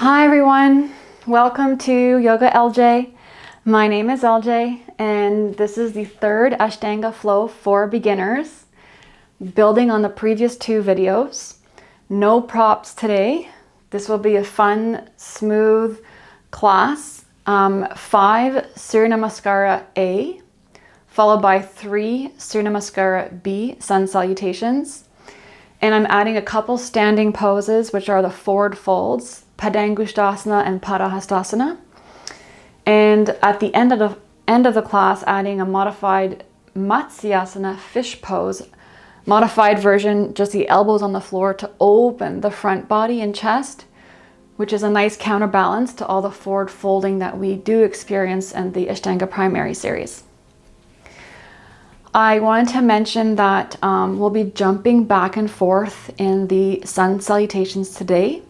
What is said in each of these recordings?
Hi everyone, welcome to Yoga LJ. My name is LJ and this is the third Ashtanga Flow for beginners, building on the previous two videos. No props today. This will be a fun, smooth class. 5 Surya Namaskara A, followed by 3 Surya Namaskara B, Sun Salutations. And I'm adding a couple standing poses, which are the forward folds, Padangusthasana and Hastasana. And at the end of the class, adding a modified Matsyasana fish pose, modified version, just the elbows on the floor to open the front body and chest, which is a nice counterbalance to all the forward folding that we do experience in the Ashtanga Primary series. I wanted to mention that we'll be jumping back and forth in the Sun Salutations today,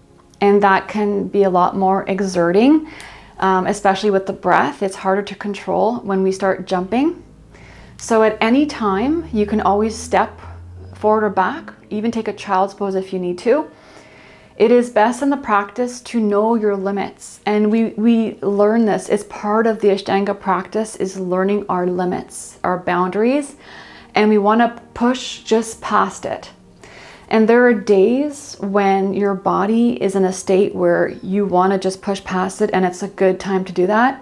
and that can be a lot more exerting, especially with the breath. It's harder to control when we start jumping. So at any time, you can always step forward or back, even take a child's pose if you need to. It is best in the practice to know your limits, and we learn this. It's part of the Ashtanga practice, is learning our limits, our boundaries, and we want to push just past it. And there are days when your body is in a state where you want to just push past it, and it's a good time to do that.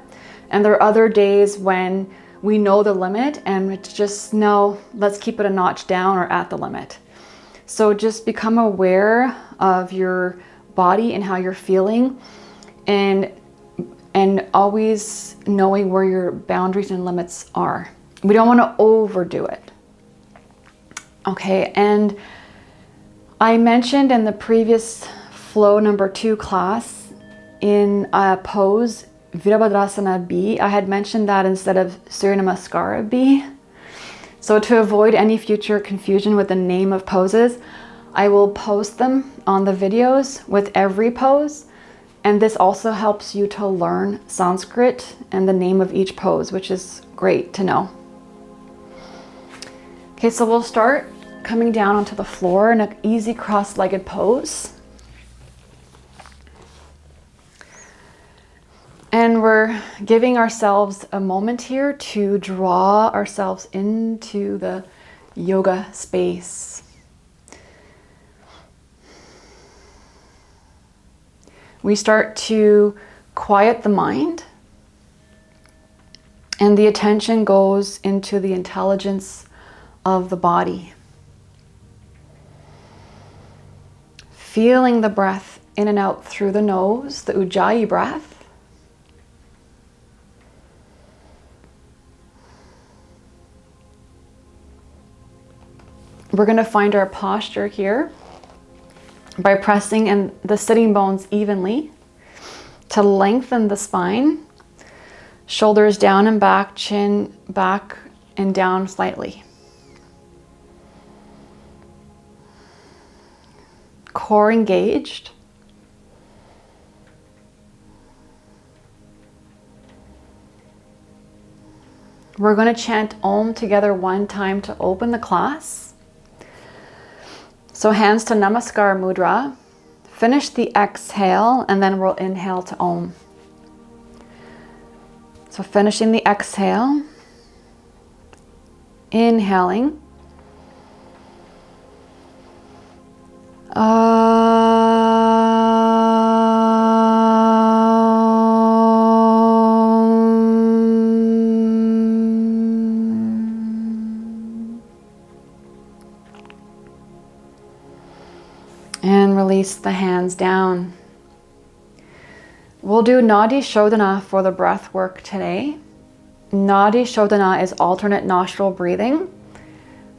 And there are other days when we know the limit and it's just, no, let's keep it a notch down or at the limit. So just become aware of your body and how you're feeling, and always knowing where your boundaries and limits are. We don't want to overdo it. Okay, and I mentioned in the previous flow number 2 class in a pose, Urdhva Dhanurasana B, I had mentioned that instead of Surya Namaskara B. So to avoid any future confusion with the name of poses, I will post them on the videos with every pose. And this also helps you to learn Sanskrit and the name of each pose, which is great to know. Okay, so we'll start coming down onto the floor in an easy cross-legged pose. And we're giving ourselves a moment here to draw ourselves into the yoga space. We start to quiet the mind, and the attention goes into the intelligence of the body. Feeling the breath in and out through the nose, the Ujjayi breath. We're going to find our posture here by pressing in the sitting bones evenly to lengthen the spine. Shoulders down and back, chin back and down slightly. Core engaged. We're going to chant Om together one time to open the class. So hands to Namaskar Mudra. Finish the exhale and then we'll inhale to Om. So finishing the exhale, inhaling. And release the hands down. We'll do Nadi Shodhana for the breath work today. Nadi Shodhana is alternate nostril breathing.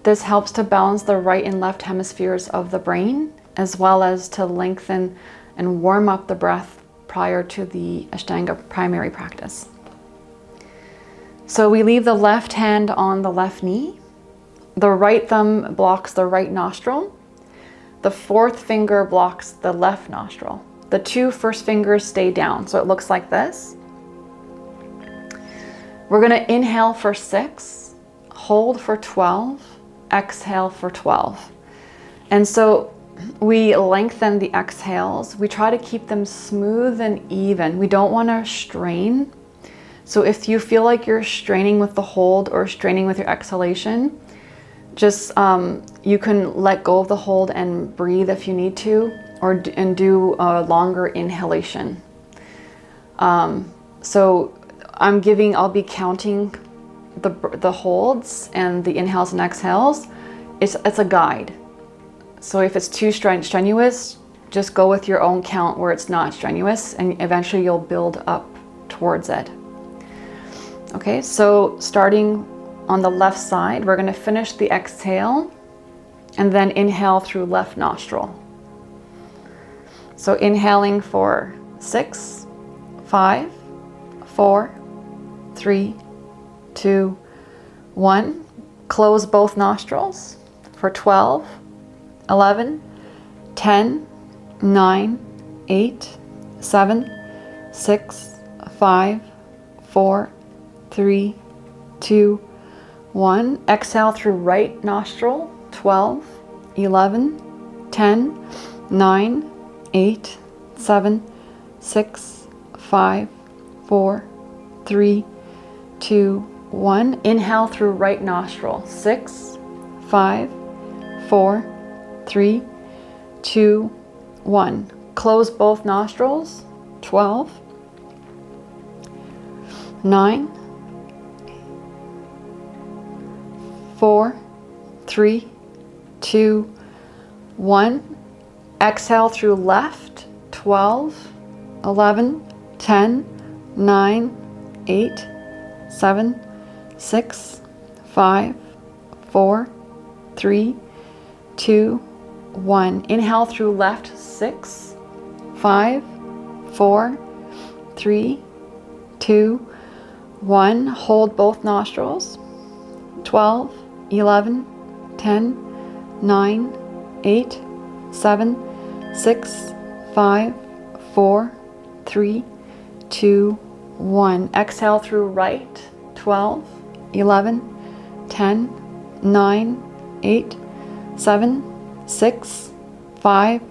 This helps to balance the right and left hemispheres of the brain, as well as to lengthen and warm up the breath prior to the Ashtanga primary practice. So we leave the left hand on the left knee. The right thumb blocks the right nostril. The fourth finger blocks the left nostril. The 2 first fingers stay down, so it looks like this. We're going to inhale for 6, hold for 12, exhale for 12. And so we lengthen the exhales. We try to keep them smooth and even. We don't want to strain. So if you feel like you're straining with the hold or straining with your exhalation, just you can let go of the hold and breathe if you need to, and do a longer inhalation. So I'll be counting the holds and the inhales and exhales. It's a guide. So if it's too strenuous, just go with your own count where it's not strenuous, and eventually you'll build up towards it. Okay, so starting on the left side, we're going to finish the exhale and then inhale through left nostril. So inhaling for 6, 5, 4, 3, 2, 1. Close both nostrils for 12, 11, 10, 9, 8, 7, 6, 5, 4, 3, 2, 1. Exhale through right nostril. 12, 11, 10, 9, 8, 7, 6, 5, 4, 3, 2, 1. Inhale through right nostril. 6, 5, 4, 3, 2, 1. Close both nostrils. 12, 9, 4, 3, 2, 1. Exhale through left. 12, 11, 10, 9, 8, 7, 6, 5, 4, 3, 2, 1. Inhale through left. 6, 5, 4, 3, 2, 1. Hold both nostrils. 12, 11, 10, 9, 8, 7, 6, 5, 4, 3, 2, 1. Exhale through right. 12, 11, 10, 9, 8, 7, 6, 5,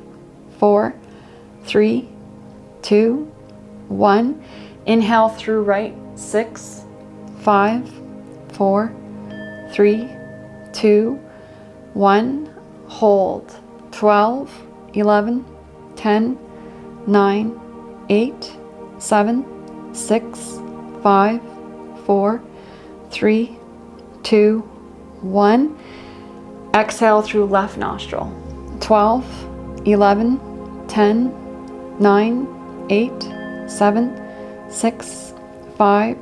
4, 3, 2, 1. Inhale through right. 6, 5, 4, 3, 2, 1. Hold. 12, 11, 10, 9, 8, 7, 6, 5, 4, 3, 2, 1. Exhale through left nostril. 12, 11, 10, 9, 8, 7, 6, 5,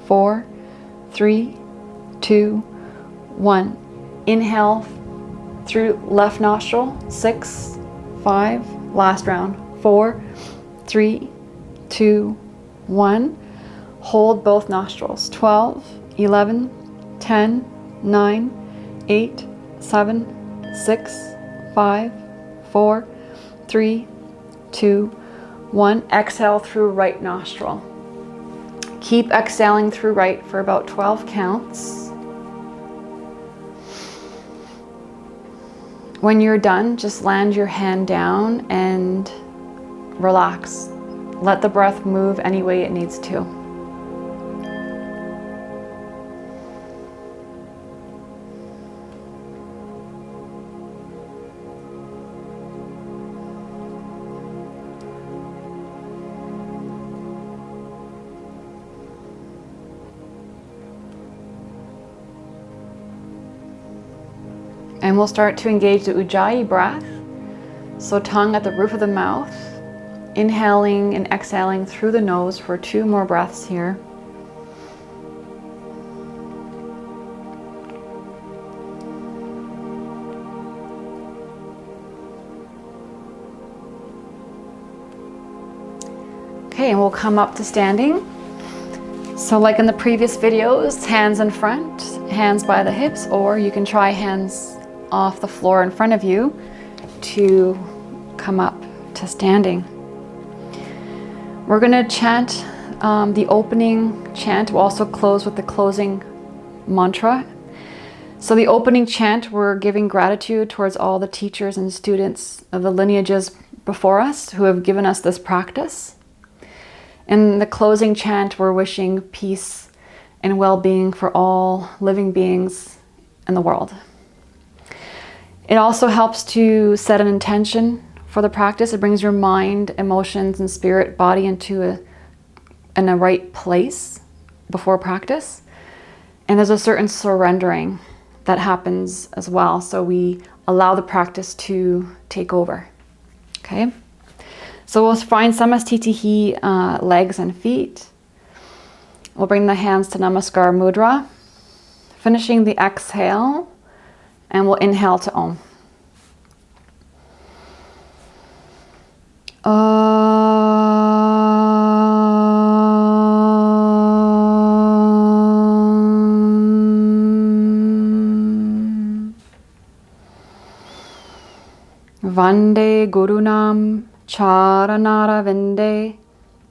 4, 3, 2, 1. Inhale through left nostril. 6, 5, last round. 4, 3, 2, 1. Hold both nostrils. 12, 11, 10, 9, 8, 7, 6, 5, 4, 3, 2, 1. Exhale through right nostril. Keep exhaling through right for about 12 counts. When you're done, just land your hand down and relax. Let the breath move any way it needs to. And we'll start to engage the Ujjayi breath. So tongue at the roof of the mouth, inhaling and exhaling through the nose for 2 more breaths here. Okay, and we'll come up to standing. So like in the previous videos, hands in front, hands by the hips, or you can try hands off the floor in front of you to come up to standing. We're going to chant the opening chant. We'll also close with the closing mantra. So the opening chant, we're giving gratitude towards all the teachers and students of the lineages before us who have given us this practice. In the closing chant, we're wishing peace and well-being for all living beings in the world. It also helps to set an intention for the practice. It brings your mind, emotions, and spirit body into a right place before practice. And there's a certain surrendering that happens as well. So we allow the practice to take over. Okay? So we'll find Samastitihi, legs and feet. We'll bring the hands to Namaskar Mudra, finishing the exhale, and we'll inhale to Om. Vande Gurunam Charanara Vinde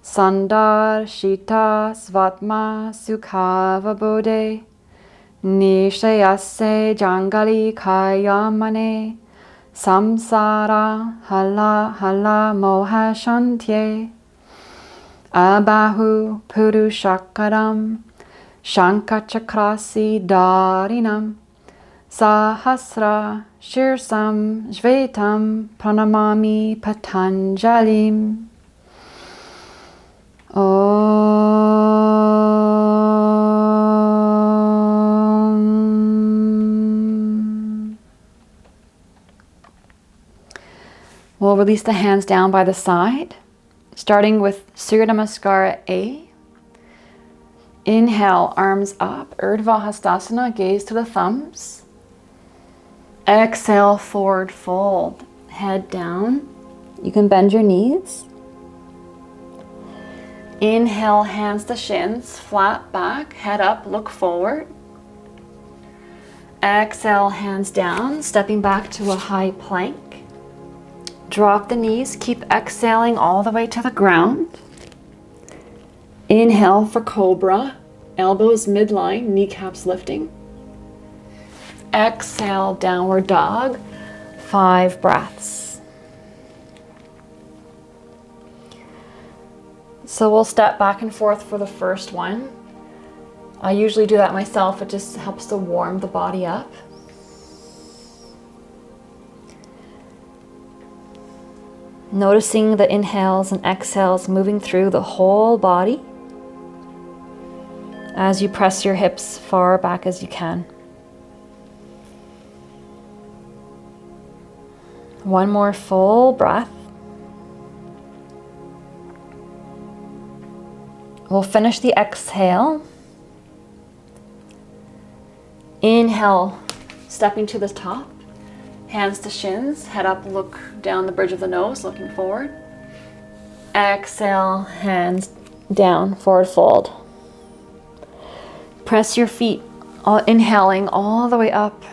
Sandar Shita Svatma Sukhava Bodhe Nishayase Jangali Kayamane Samsara Hala Hala Moha Shantye Abahu Purushakaram Shankachakrasi Darinam Sahasra Shirsam Shvetam Pranamami Patanjalim. Om. We'll release the hands down by the side, starting with Surya Namaskara A. Inhale, arms up, Urdhva Hastasana, gaze to the thumbs. Exhale, forward fold, head down. You can bend your knees. Inhale, hands to shins, flat back, head up, look forward. Exhale, hands down, stepping back to a high plank. Drop the knees, keep exhaling all the way to the ground. Inhale for cobra, elbows midline, kneecaps lifting. Exhale, downward dog, 5 breaths. So we'll step back and forth for the first one. I usually do that myself. It just helps to warm the body up. Noticing the inhales and exhales moving through the whole body as you press your hips far back as you can. One more full breath. We'll finish the exhale. Inhale, stepping to the top. Hands to shins, head up, look down the bridge of the nose, looking forward. Exhale, hands down, forward fold. Press your feet, inhaling all the way up.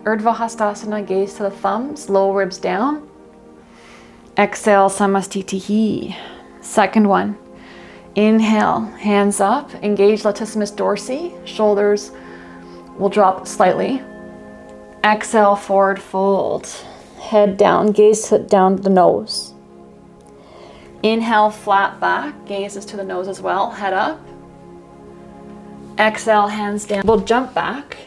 Urdhva Hastasana, gaze to the thumbs, low ribs down. Exhale, Samastitihi. Second one. Inhale, hands up, engage latissimus dorsi, shoulders will drop slightly. Exhale, forward fold. Head down, gaze down to the nose. Inhale, flat back, gaze is to the nose as well, head up. Exhale, hands down. We'll jump back.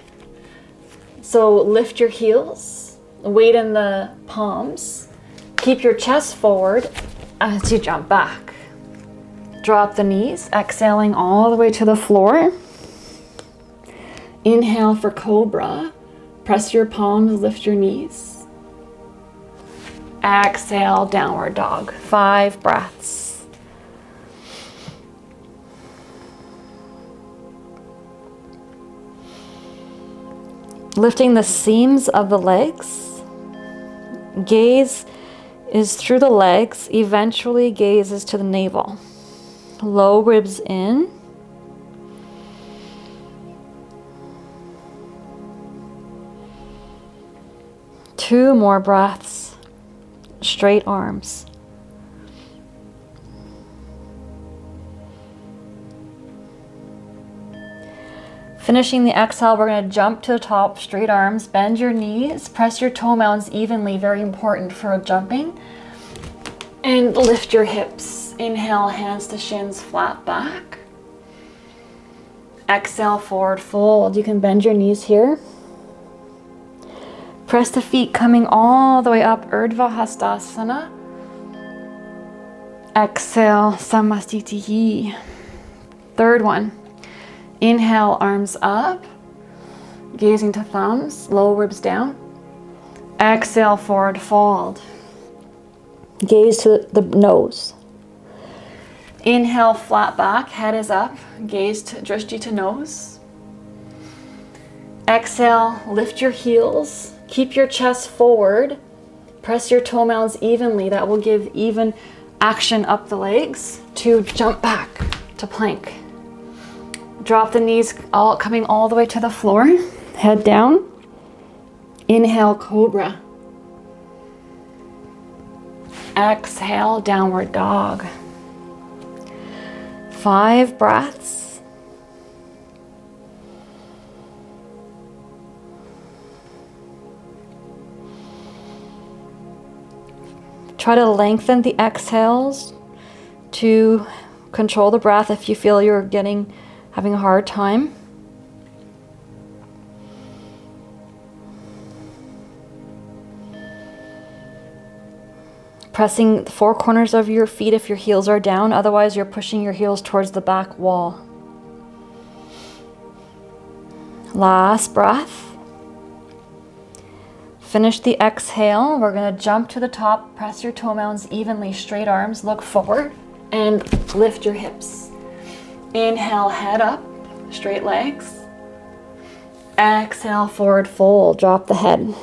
So lift your heels, weight in the palms. Keep your chest forward as you jump back. Drop the knees, exhaling all the way to the floor. Inhale for cobra. Press your palms, lift your knees. Exhale, downward dog. 5 breaths. Lifting the seams of the legs. Gaze is through the legs, eventually gaze is to the navel. Low ribs in. Two more breaths. Straight arms. Finishing the exhale, we're going to jump to the top, straight arms, bend your knees, press your toe mounds evenly, very important for jumping. And lift your hips. Inhale, hands to shins, flat back. Exhale, forward fold. You can bend your knees here. Press the feet coming all the way up, Urdhva Hastasana. Exhale, Samastitihi. Third one. Inhale, arms up, gazing to thumbs, low ribs down. Exhale, forward fold. Gaze to the nose. Inhale, flat back, head is up, gaze to drishti to nose. Exhale, lift your heels, keep your chest forward, press your toe mounds evenly. That will give even action up the legs to jump back to plank. Drop the knees, coming all the way to the floor, head down. Inhale, cobra. Exhale, downward dog. 5 breaths. Try to lengthen the exhales to control the breath if you feel you're having a hard time. Pressing the 4 corners of your feet if your heels are down, otherwise you're pushing your heels towards the back wall. Last breath. Finish the exhale. We're going to jump to the top, press your toe mounds evenly, straight arms, look forward, and lift your hips. Inhale, head up, straight legs. Exhale, forward fold, drop the head.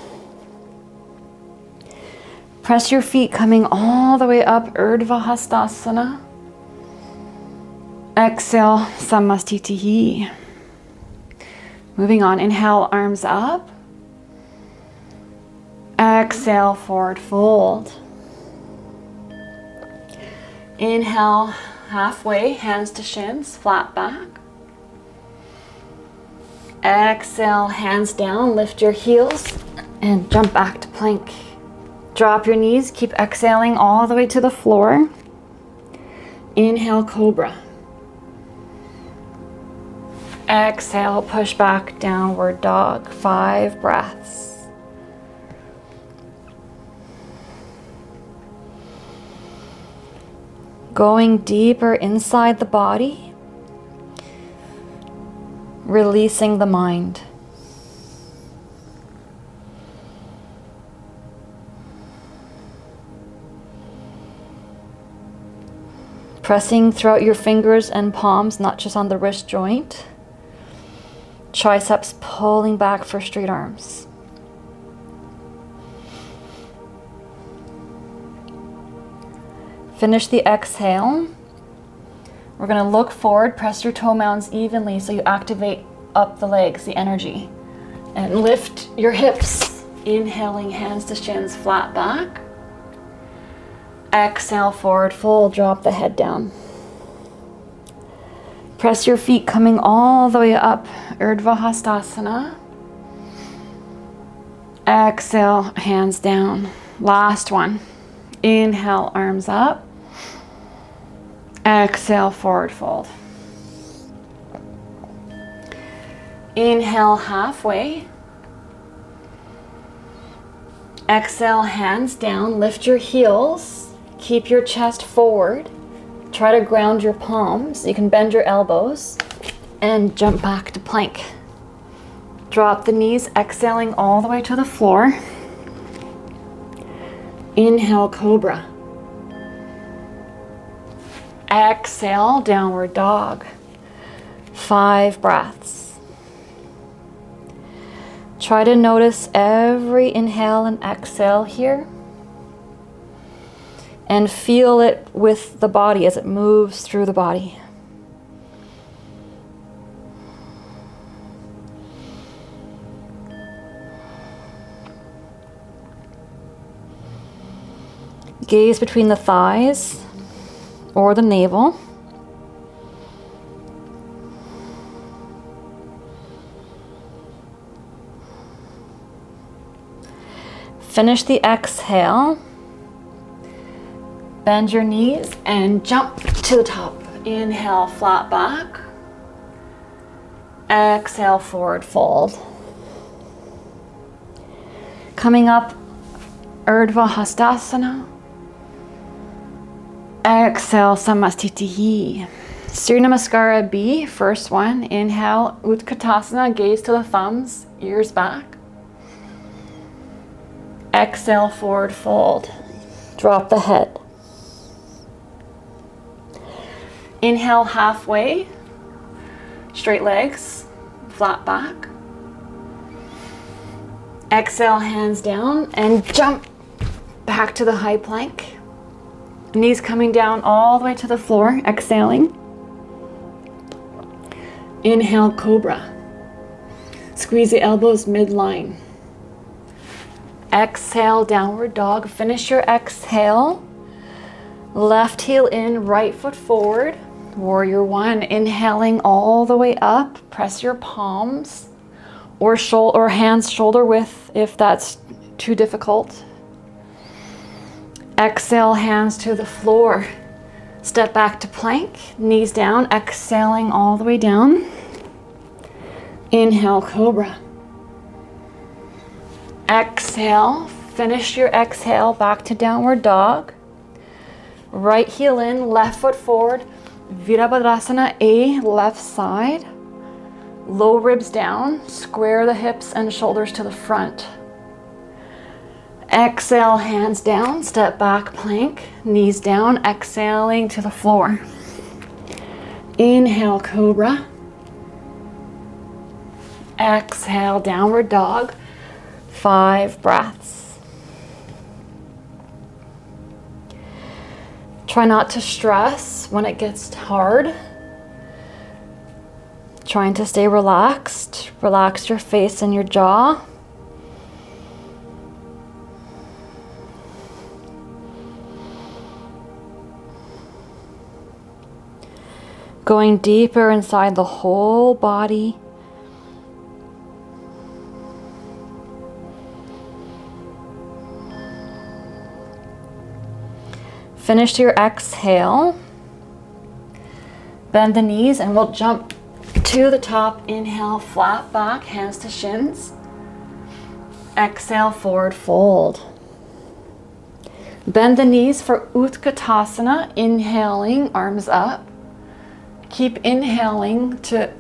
Press your feet coming all the way up, Urdhva Hastasana. Exhale, Samastitihi. Moving on, inhale, arms up. Exhale, forward fold. Inhale, halfway, hands to shins, flat back. Exhale, hands down, lift your heels, and jump back to plank. Drop your knees, keep exhaling all the way to the floor. Inhale, cobra. Exhale, push back, downward dog. 5 breaths. Going deeper inside the body, releasing the mind. Pressing throughout your fingers and palms, not just on the wrist joint. Triceps pulling back for straight arms. Finish the exhale. We're going to look forward, press your toe mounds evenly so you activate up the legs, the energy. And lift your hips. Inhaling, hands to shins, flat back. Exhale, forward fold, drop the head down. Press your feet coming all the way up, Urdhva Hastasana. Exhale, hands down. Last one. Inhale, arms up. Exhale, forward fold. Inhale, halfway. Exhale, hands down, lift your heels, keep your chest forward. Try to ground your palms. You can bend your elbows and jump back to plank. Drop the knees, exhaling all the way to the floor. Inhale, cobra. Exhale, downward dog. 5 breaths. Try to notice every inhale and exhale here. And feel it with the body as it moves through the body. Gaze between the thighs or the navel. Finish the exhale. Bend your knees and jump to the top. Inhale, flat back. Exhale, forward fold. Coming up, Urdhva Hastasana. Exhale, Samastitihi. Surya Namaskara B, first one. Inhale, Utkatasana, gaze to the thumbs, ears back. Exhale, forward fold. Drop the head. Inhale, halfway. Straight legs, flat back. Exhale, hands down and jump back to the high plank. Knees coming down all the way to the floor, exhaling. Inhale, cobra. Squeeze the elbows midline. Exhale, downward dog. Finish your exhale. Left heel in, right foot forward. Warrior one. Inhaling all the way up. Press your palms or hands shoulder width if that's too difficult. Exhale, hands to the floor. Step back to plank, knees down, exhaling all the way down. Inhale, cobra. Exhale, finish your exhale, back to downward dog. Right heel in, left foot forward. Virabhadrasana A, left side. Low ribs down, square the hips and shoulders to the front. Exhale, hands down, step back, plank, knees down, exhaling to the floor. Inhale, cobra. Exhale, downward dog. 5 breaths. Try not to stress when it gets hard. Trying to stay relaxed. Relax your face and your jaw. Going deeper inside the whole body. Finish your exhale. Bend the knees and we'll jump to the top. Inhale, flat back, hands to shins. Exhale, forward fold. Bend the knees for Utkatasana. Inhaling, arms up. Keep inhaling to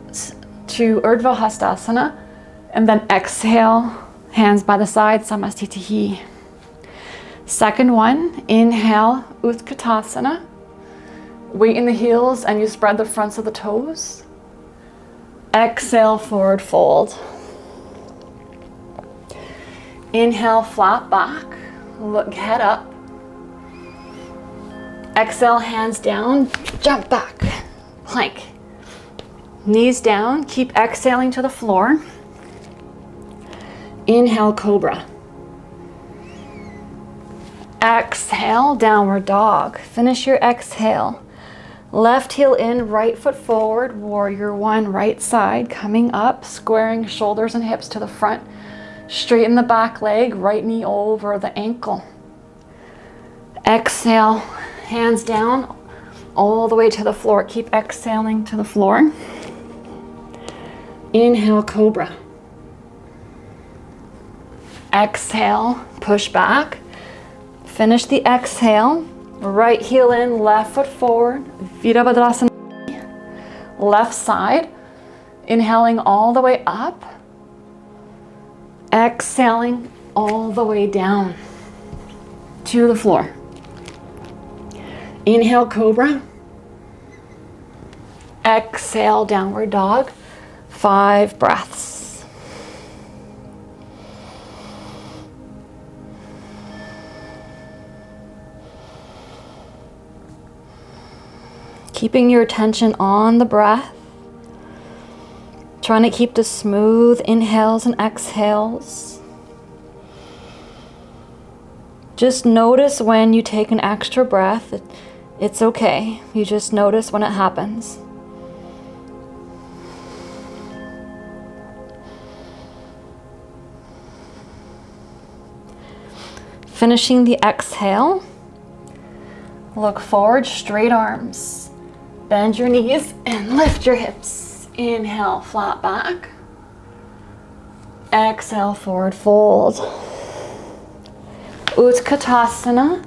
Urdhva Hastasana. And then exhale, hands by the side, Samastitihi. Second one, inhale, Utkatasana. Weight in the heels and you spread the fronts of the toes. Exhale, forward fold. Inhale, flat back, look head up. Exhale, hands down, jump back, plank. Knees down, keep exhaling to the floor. Inhale, cobra. Exhale, downward dog. Finish your exhale. Left heel in, right foot forward, warrior one, right side, coming up, squaring shoulders and hips to the front. Straighten the back leg, right knee over the ankle. Exhale, hands down, all the way to the floor. Keep exhaling to the floor. Inhale, cobra. Exhale, push back. Finish the exhale. Right heel in, left foot forward, Virabhadrasana, left side. Inhaling all the way up. Exhaling all the way down to the floor. Inhale, cobra. Exhale, downward dog. 5 breaths. Keeping your attention on the breath. Trying to keep the smooth inhales and exhales. Just notice when you take an extra breath. It's okay. You just notice when it happens. Finishing the exhale, look forward, straight arms. Bend your knees and lift your hips. Inhale, flat back. Exhale, forward fold. Utkatasana,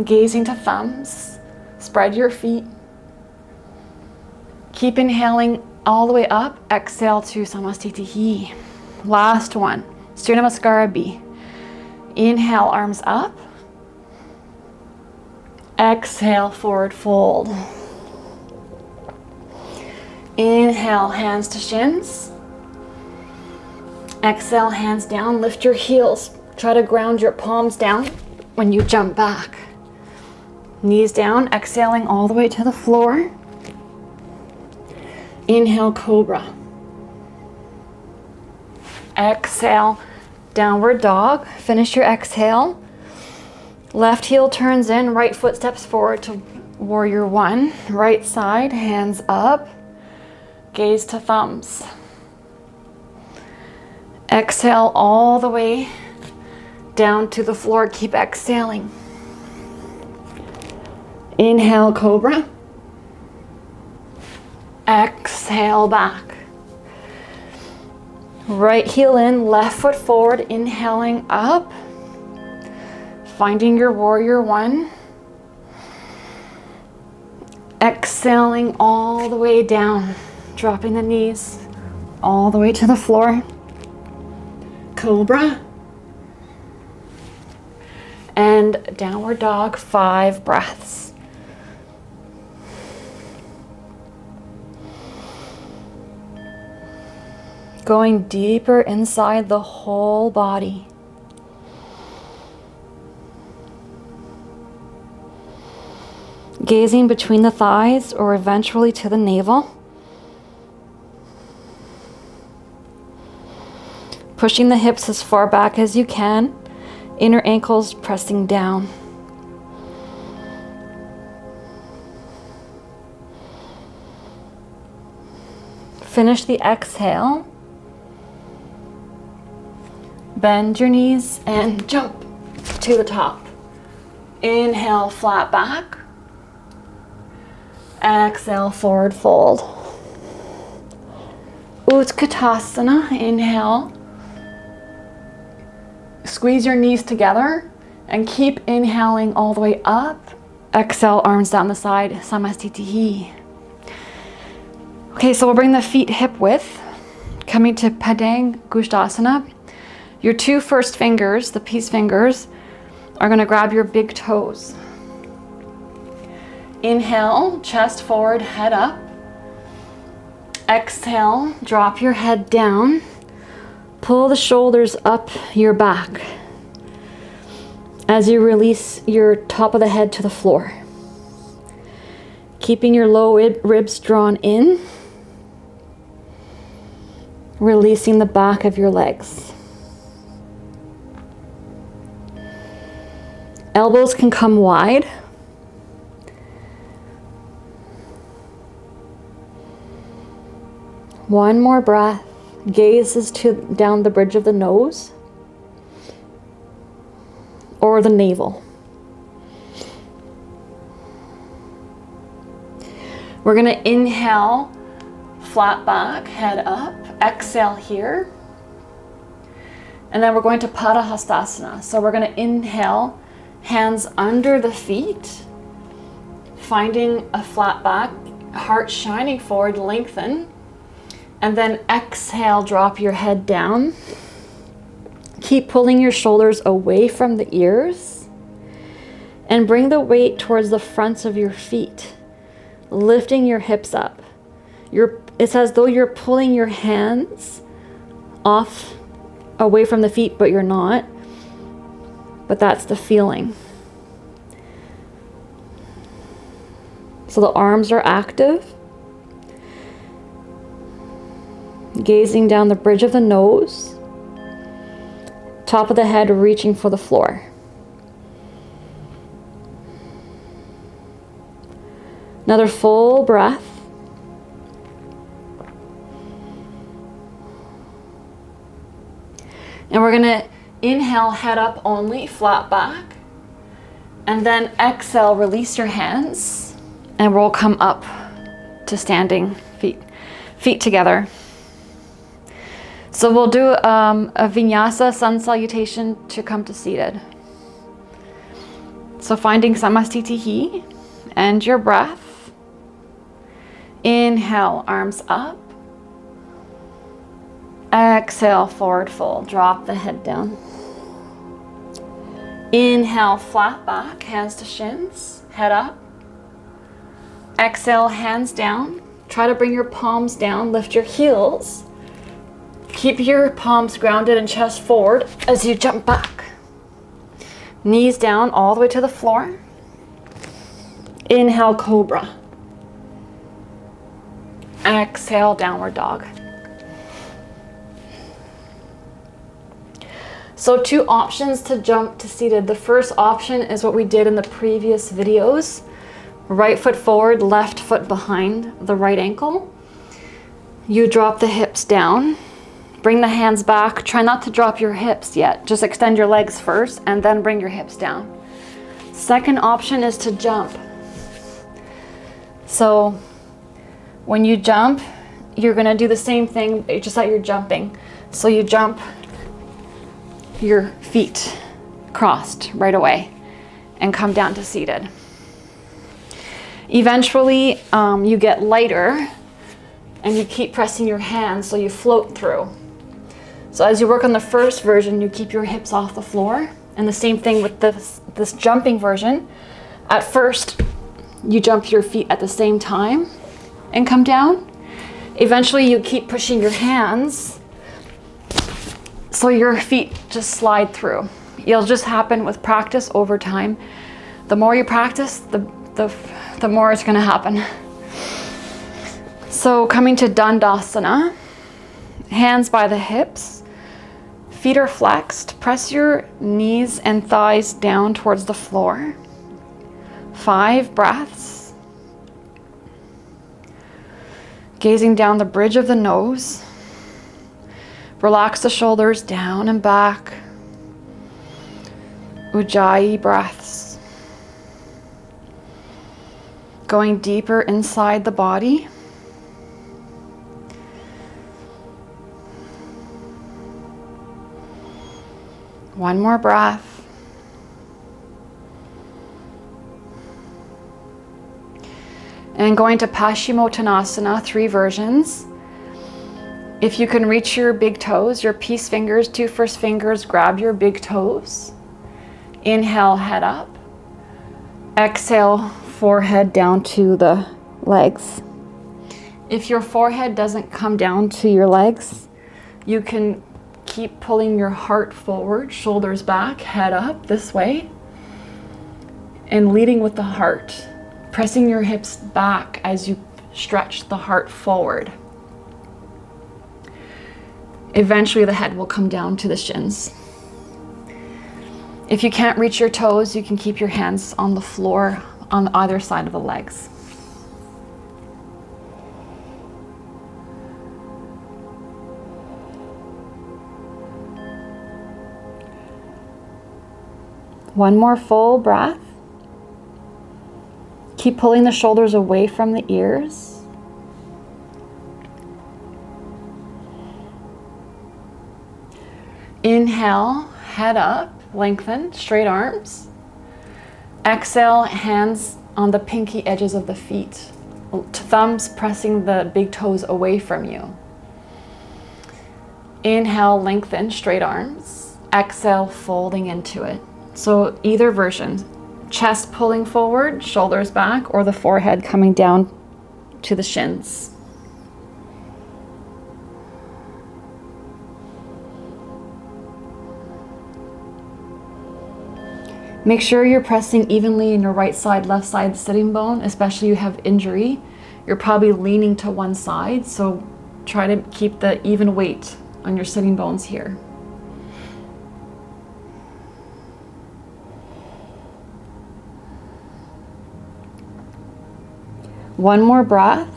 gazing to thumbs. Spread your feet. Keep inhaling all the way up. Exhale to Samastitihi. Last one, Surya Namaskara B. Inhale, arms up. Exhale, forward fold. Inhale, hands to shins. Exhale, hands down, lift your heels. Try to ground your palms down when you jump back. Knees down, exhaling all the way to the floor. Inhale, cobra. Exhale, downward dog. Finish your exhale. Left heel turns in, right foot steps forward to warrior one. Right side, hands up. Gaze to thumbs. Exhale all the way down to the floor. Keep exhaling. Inhale, cobra. Exhale, back. Right heel in, left foot forward, inhaling up. Finding your warrior one. Exhaling all the way down, dropping the knees all the way to the floor. Cobra. And downward dog, 5 breaths. Going deeper inside the whole body. Gazing between the thighs or eventually to the navel. Pushing the hips as far back as you can. Inner ankles pressing down. Finish the exhale. Bend your knees and jump to the top. Inhale, flat back. Exhale, forward fold. Utkatasana, inhale. Squeeze your knees together and keep inhaling all the way up. Exhale, arms down the side, Samastitihi. Okay, so we'll bring the feet hip width, coming to Padang Gustasana. Your 2 first fingers, the peace fingers, are gonna grab your big toes. Inhale, chest forward, head up. Exhale, drop your head down. Pull the shoulders up your back as you release your top of the head to the floor. Keeping your low ribs drawn in. Releasing the back of your legs. Elbows can come wide. One more breath. Gaze is down the bridge of the nose or the navel. We're going to inhale, flat back, head up. Exhale here. And then we're going to Pada Hastasana. So we're going to inhale, hands under the feet, finding a flat back, heart shining forward, lengthen. And then exhale, drop your head down. Keep pulling your shoulders away from the ears. And bring the weight towards the fronts of your feet, lifting your hips up. It's as though you're pulling your hands off, away from the feet, but you're not. But that's the feeling. So the arms are active. Gazing down the bridge of the nose, top of the head reaching for the floor. Another full breath. And we're going to Inhale, head up only, flat back. And then exhale, release your hands, and we'll come up to standing feet together. So we'll do a vinyasa sun salutation to come to seated. So finding samastitihi and your breath. Inhale, arms up. Exhale, forward fold, drop the head down. Inhale, flat back, hands to shins, head up. Exhale, hands down. Try to bring your palms down, lift your heels. Keep your palms grounded and chest forward as you jump back. Knees down all the way to the floor. Inhale, cobra. Exhale, downward dog. So 2 options to jump to seated. The first option is what we did in the previous videos. Right foot forward, left foot behind the right ankle. You drop the hips down. Bring the hands back. Try not to drop your hips yet. Just extend your legs first and then bring your hips down. Second option is to jump. So when you jump, you're going to do the same thing, just that you're jumping. So you jump your feet crossed right away and come down to seated. Eventually, you get lighter and you keep pressing your hands so you float through. So as you work on the first version, you keep your hips off the floor. And the same thing with this jumping version. At first, you jump your feet at the same time and come down. Eventually, you keep pushing your hands so your feet just slide through. It'll just happen with practice over time. The more you practice, the more it's going to happen. So coming to Dandasana, hands by the hips, feet are flexed. Press your knees and thighs down towards the floor. 5 breaths. Gazing down the bridge of the nose. Relax the shoulders down and back. Ujjayi breaths. Going deeper inside the body. One more breath. And going to Paschimottanasana, 3 versions. If you can reach your big toes, your peace fingers, 2 first fingers, grab your big toes. Inhale, head up. Exhale, forehead down to the legs. If your forehead doesn't come down to your legs, you can keep pulling your heart forward, shoulders back, head up this way. And leading with the heart, pressing your hips back as you stretch the heart forward. Eventually the head will come down to the shins. If you can't reach your toes, you can keep your hands on the floor on either side of the legs. One more full breath. Keep pulling the shoulders away from the ears. Inhale, head up, lengthen, straight arms. Exhale, hands on the pinky edges of the feet. Thumbs pressing the big toes away from you. Inhale, lengthen, straight arms. Exhale, folding into it. So either version, chest pulling forward, shoulders back, or the forehead coming down to the shins. Make sure you're pressing evenly in your right side, left side sitting bone, especially if you have injury. You're probably leaning to one side, so try to keep the even weight on your sitting bones here. One more breath.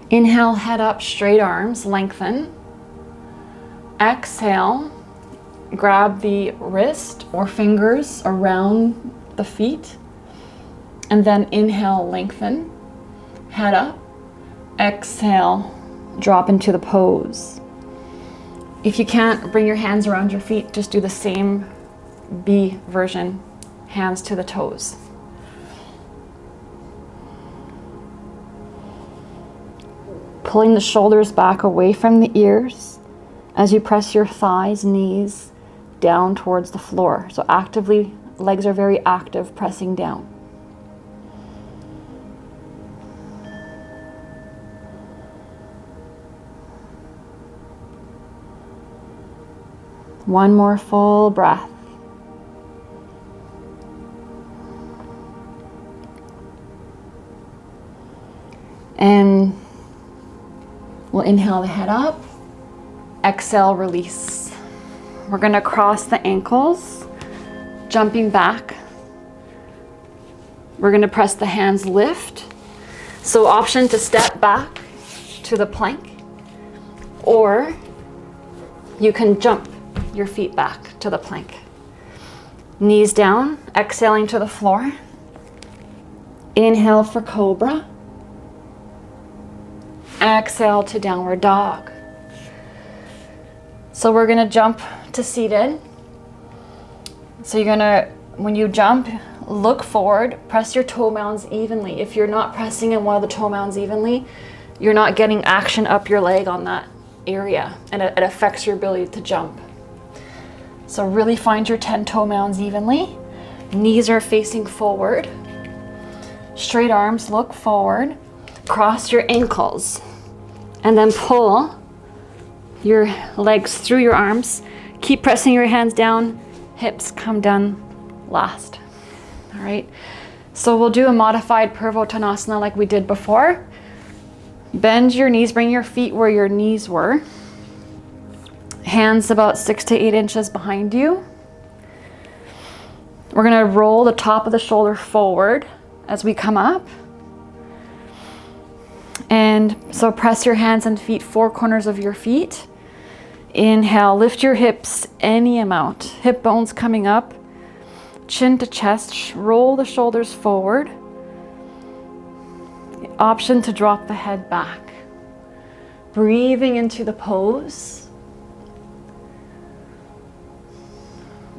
Inhale, head up, straight arms, lengthen. Exhale, grab the wrist or fingers around the feet. And then inhale, lengthen, head up. Exhale, drop into the pose. If you can't bring your hands around your feet, just do the same B version, hands to the toes. Pulling the shoulders back away from the ears as you press your thighs, knees down towards the floor. So actively, legs are very active, pressing down. One more full breath. And we'll inhale the head up. Exhale, release. We're going to cross the ankles, jumping back. We're going to press the hands lift. So option to step back to the plank, or you can jump your feet back to the plank. Knees down, exhaling to the floor. Inhale for cobra. Exhale to downward dog. So we're gonna jump to seated. So you're gonna, when you jump, look forward, press your toe mounds evenly. If you're not pressing in one of the toe mounds evenly, you're not getting action up your leg on that area, and it affects your ability to jump. So really find your 10 toe mounds evenly. Knees are facing forward. Straight arms, look forward. Cross your ankles. And then pull your legs through your arms. Keep pressing your hands down. Hips come down last. All right. So we'll do a modified Purvottanasana like we did before. Bend your knees, bring your feet where your knees were. Hands about 6 to 8 inches behind you. We're gonna roll the top of the shoulder forward as we come up. And so press your hands and feet, 4 corners of your feet. Inhale, lift your hips any amount. Hip bones coming up, chin to chest, roll the shoulders forward. Option to drop the head back. Breathing into the pose.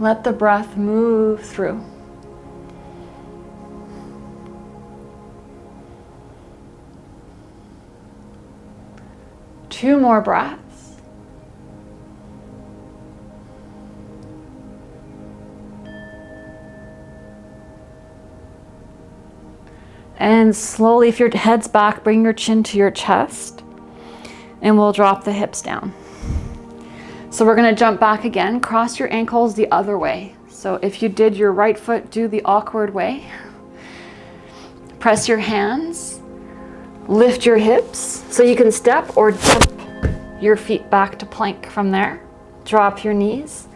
Let the breath move through. Two more breaths. And slowly, if your head's back, bring your chin to your chest, and we'll drop the hips down. So we're going to jump back again. Cross your ankles the other way. So if you did your right foot, do the awkward way. Press your hands. Lift your hips so you can step or jump your feet back to plank from there. Drop your knees,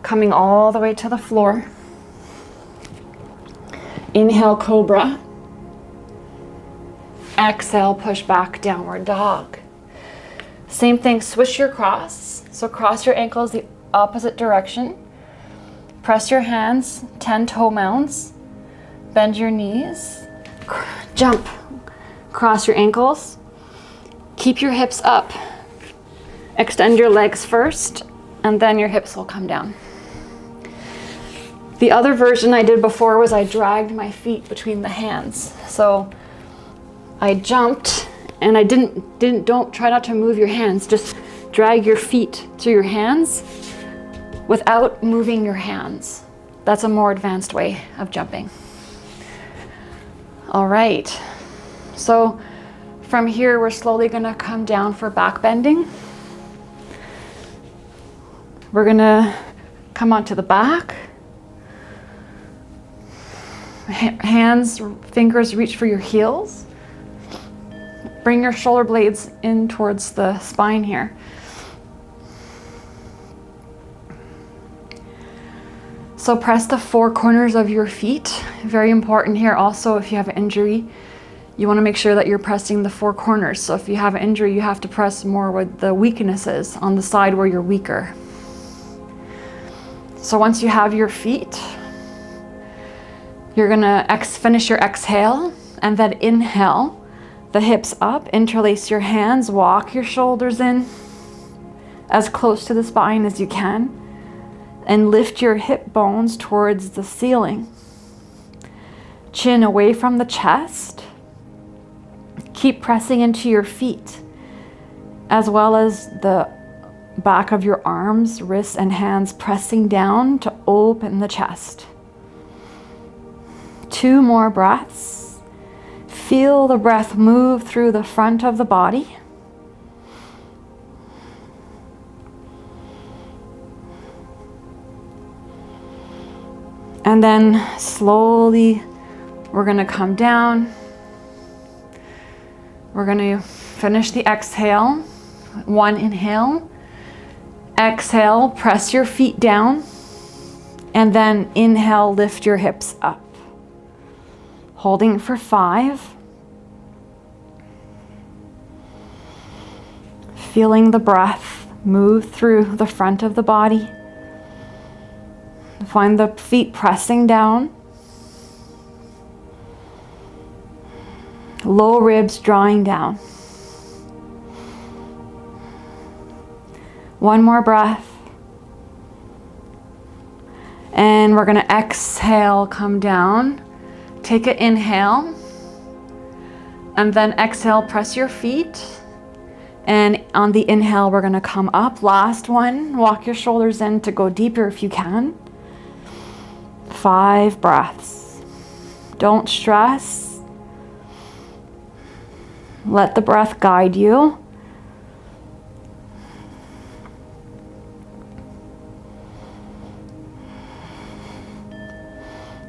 coming all the way to the floor. Inhale, cobra. Exhale, push back, downward dog. Same thing, swish your cross. So cross your ankles the opposite direction. Press your hands, 10 toe mounds. Bend your knees. Jump. Cross your ankles. Keep your hips up. Extend your legs first, and then your hips will come down. The other version I did before was I dragged my feet between the hands. So I jumped, and I don't try not to move your hands. Just drag your feet through your hands without moving your hands. That's a more advanced way of jumping. All right. So from here, we're slowly gonna come down for back bending. We're gonna come onto the back. Hands, fingers reach for your heels. Bring your shoulder blades in towards the spine here. So press the 4 corners of your feet. Very important here also, if you have an injury, You want to make sure that you're pressing the four corners. So if you have an injury, you have to press more with the weaknesses on the side where you're weaker. So once you have your feet, you're gonna finish your exhale and then inhale the hips up, interlace your hands, walk your shoulders in as close to the spine as you can, and lift your hip bones towards the ceiling. Chin away from the chest. Keep pressing into your feet, as well as the back of your arms, wrists, and hands, pressing down to open the chest. 2 more breaths. Feel the breath move through the front of the body. And then slowly, we're going to come down. We're going to finish the exhale. 1 inhale. Exhale, press your feet down. And then inhale, lift your hips up. Holding for 5. Feeling the breath move through the front of the body. Find the feet pressing down. Low ribs drawing down. 1 more breath. And we're going to exhale, come down. Take an inhale. And then exhale, press your feet. And on the inhale, we're going to come up. Last one. Walk your shoulders in to go deeper if you can. 5 breaths. Don't stress. Let the breath guide you.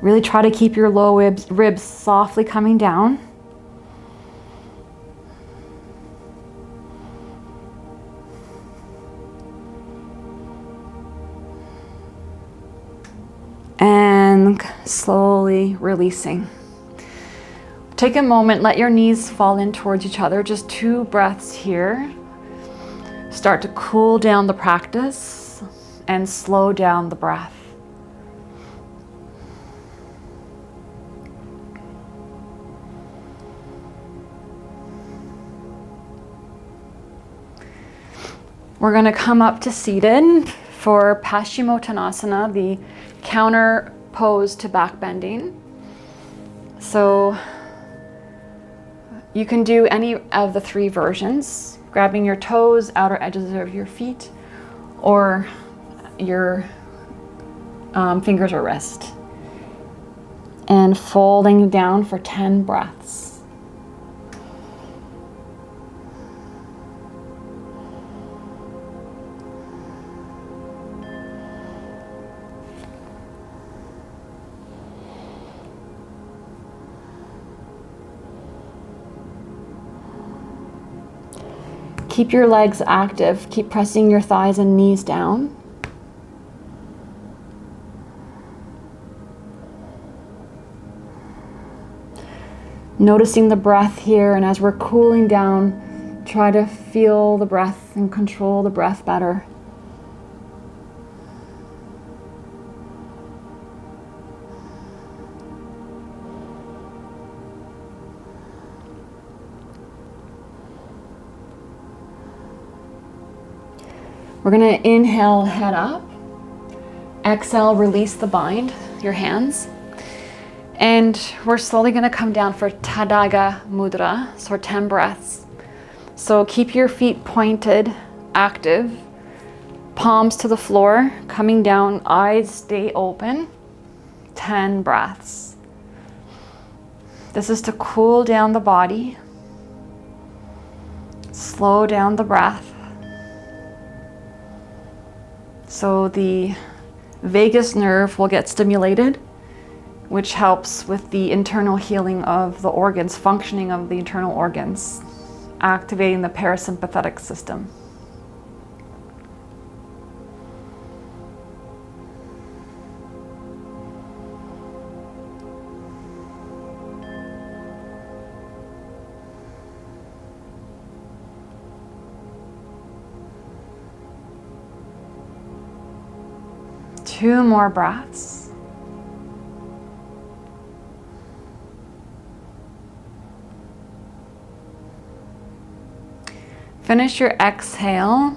Really try to keep your low ribs softly coming down. And slowly releasing. Take a moment, let your knees fall in towards each other. Just 2 breaths here. Start to cool down the practice and slow down the breath. We're going to come up to seated for Paschimottanasana, the counter pose to back bending. So you can do any of the 3 versions, grabbing your toes, outer edges of your feet, or your fingers or wrist. And folding down for 10 breaths. Keep your legs active. Keep pressing your thighs and knees down. Noticing the breath here, and as we're cooling down, try to feel the breath and control the breath better. We're going to inhale, head up. Exhale, release the bind, your hands. And we're slowly going to come down for Tadaga Mudra, so 10 breaths. So keep your feet pointed, active. Palms to the floor, coming down, eyes stay open. 10 breaths. This is to cool down the body. Slow down the breath. So the vagus nerve will get stimulated, which helps with the internal healing of the organs, functioning of the internal organs, activating the parasympathetic system. 2 more breaths. Finish your exhale.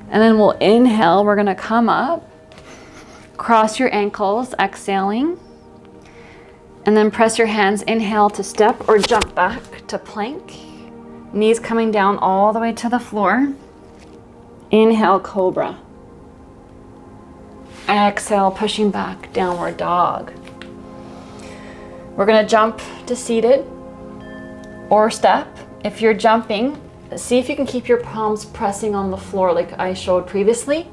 And then we'll inhale. We're going to come up, cross your ankles, exhaling. And then press your hands, inhale to step or jump back to plank. Knees coming down all the way to the floor. Inhale, cobra. Exhale, pushing back, downward dog. We're going to jump to seated or step. If you're jumping, see if you can keep your palms pressing on the floor like I showed previously.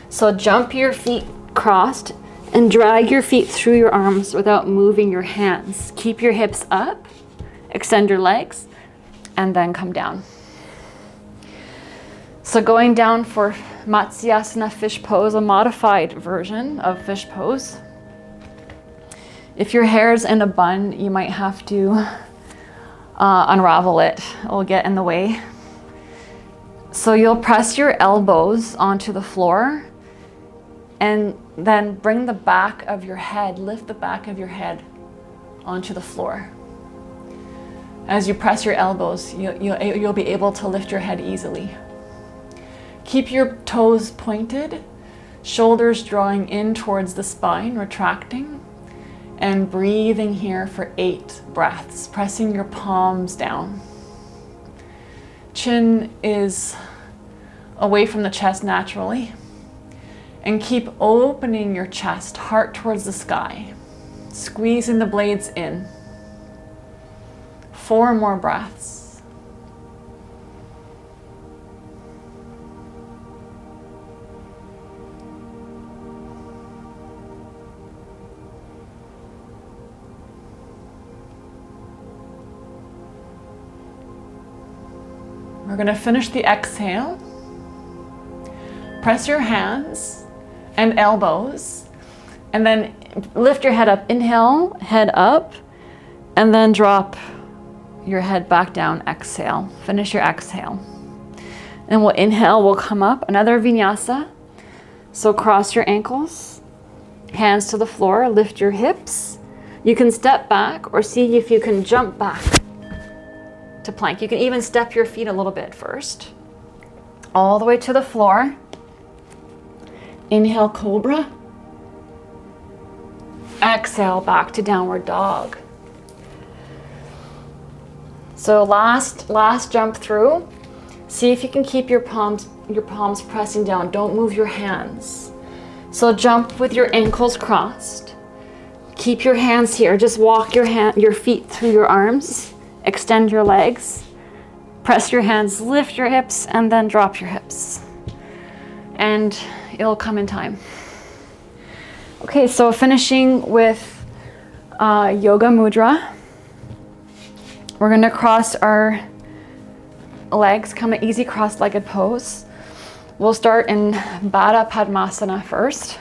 So jump your feet crossed and drag your feet through your arms without moving your hands. Keep your hips up, extend your legs, and then come down. So going down for Matsyasana fish pose, a modified version of fish pose. If your hair's in a bun, you might have to unravel it. It will get in the way. So you'll press your elbows onto the floor and then bring the back of your head, lift the back of your head onto the floor. As you press your elbows, you'll be able to lift your head easily. Keep your toes pointed, shoulders drawing in towards the spine, retracting, and breathing here for 8 breaths, pressing your palms down. Chin is away from the chest naturally. And keep opening your chest, heart towards the sky, squeezing the blades in. 4 more breaths. We're going to finish the exhale. Press your hands and elbows, and then lift your head up. Inhale, head up, and then drop your head back down. Exhale. Finish your exhale. And we'll inhale, we'll come up. Another vinyasa. So cross your ankles, hands to the floor, lift your hips. You can step back or see if you can jump back to plank. You can even step your feet a little bit first. All the way to the floor. Inhale, cobra. Exhale, back to downward dog. So last jump through. See if you can keep your palms pressing down. Don't move your hands. So jump with your ankles crossed. Keep your hands here. Just walk your feet through your arms. Extend your legs. Press your hands, lift your hips, and then drop your hips. And it'll come in time. Okay, so finishing with Yoga Mudra. We're going to cross our legs, come an easy cross-legged pose. We'll start in Baddha Padmasana first.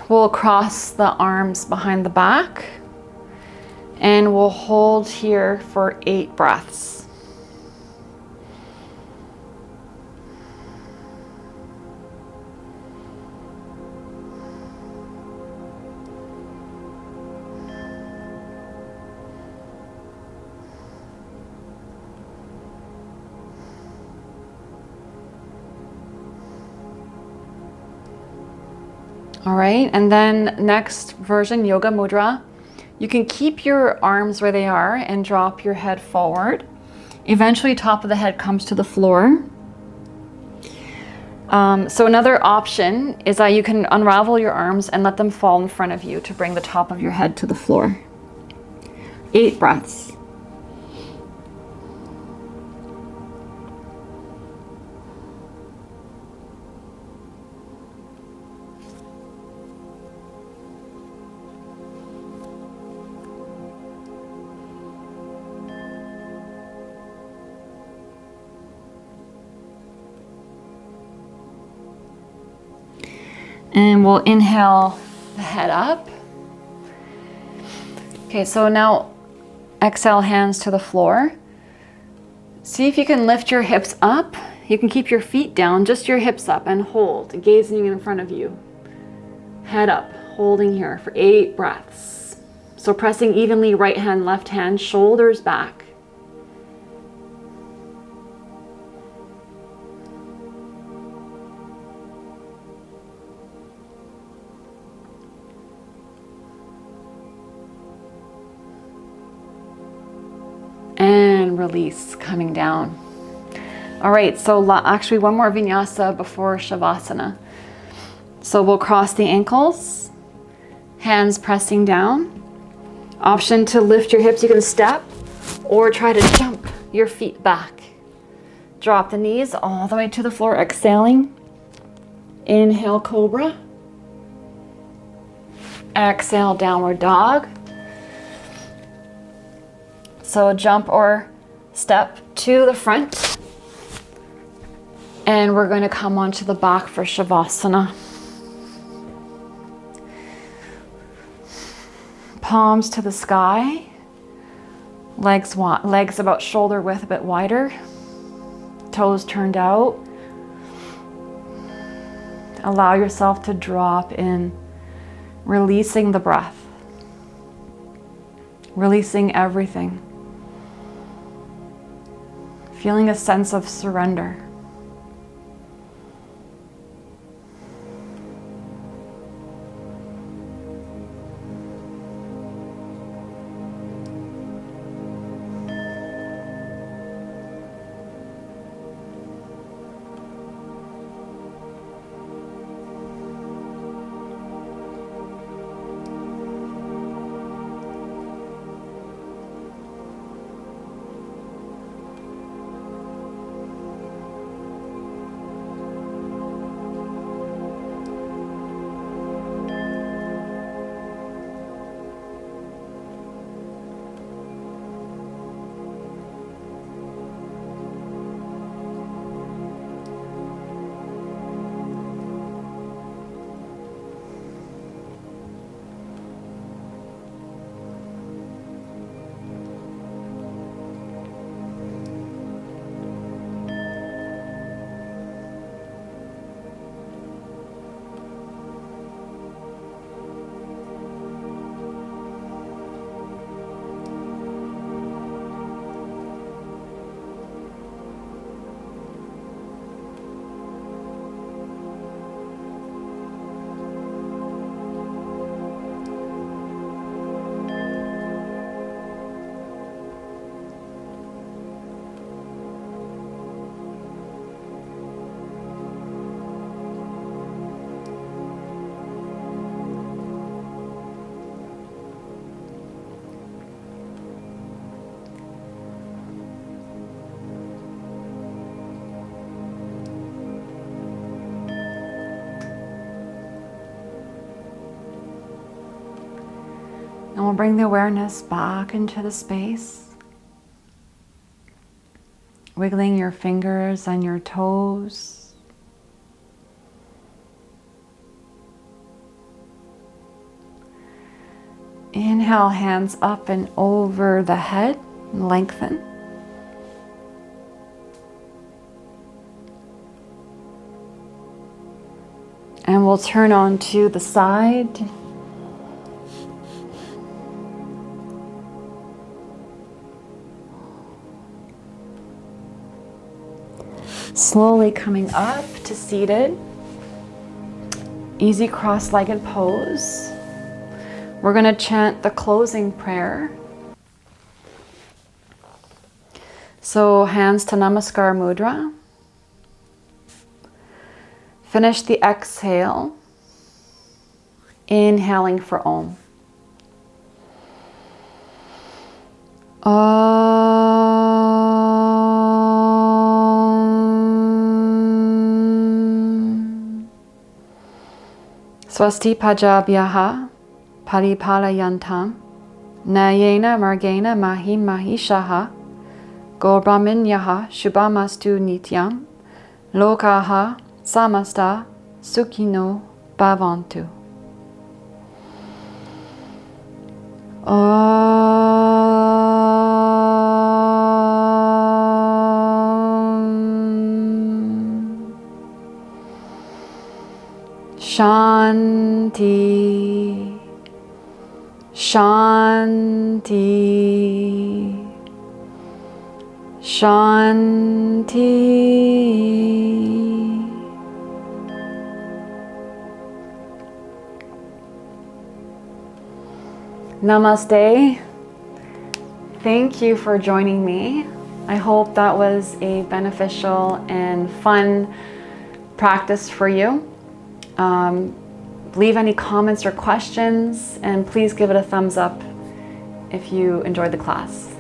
We'll cross the arms behind the back and we'll hold here for 8 breaths. All right, and then next version, Yoga Mudra. You can keep your arms where they are and drop your head forward. Eventually, top of the head comes to the floor. So another option is that you can unravel your arms and let them fall in front of you to bring the top of your head to the floor. 8 breaths. And we'll inhale the head up. Okay, so now exhale, hands to the floor. See if you can lift your hips up You can keep your feet down, just your hips up, and hold, gazing in front of you. Head up, holding here for 8 breaths. So pressing evenly, right hand, left hand, shoulders back. And release, coming down. All right, so actually one more vinyasa before Savasana. So we'll cross the ankles, hands pressing down. Option to lift your hips, you can step or try to jump your feet back. Drop the knees all the way to the floor, exhaling. Inhale, cobra. Exhale, downward dog. So jump or step to the front. And we're going to come onto the back for Savasana. Palms to the sky. Legs about shoulder width, a bit wider. Toes turned out. Allow yourself to drop in, releasing the breath. Releasing everything. Feeling a sense of surrender. And we'll bring the awareness back into the space. Wiggling your fingers and your toes. Inhale, hands up and over the head, lengthen. And we'll turn on to the side. Slowly coming up to seated. Easy cross-legged pose. We're going to chant the closing prayer. So hands to Namaskar Mudra. Finish the exhale. Inhaling for Om. Swasti Pajabhyaha Paripalayantam Nayena Margena Mahim Mahishaha Gobraminyaha Shubhamastu Nityam Lokaha Samasta Sukhino Bhavantu. Shanti, Shanti, Shanti. Namaste. Thank you for joining me. I hope that was a beneficial and fun practice for you. Leave any comments or questions, and please give it a thumbs up if you enjoyed the class.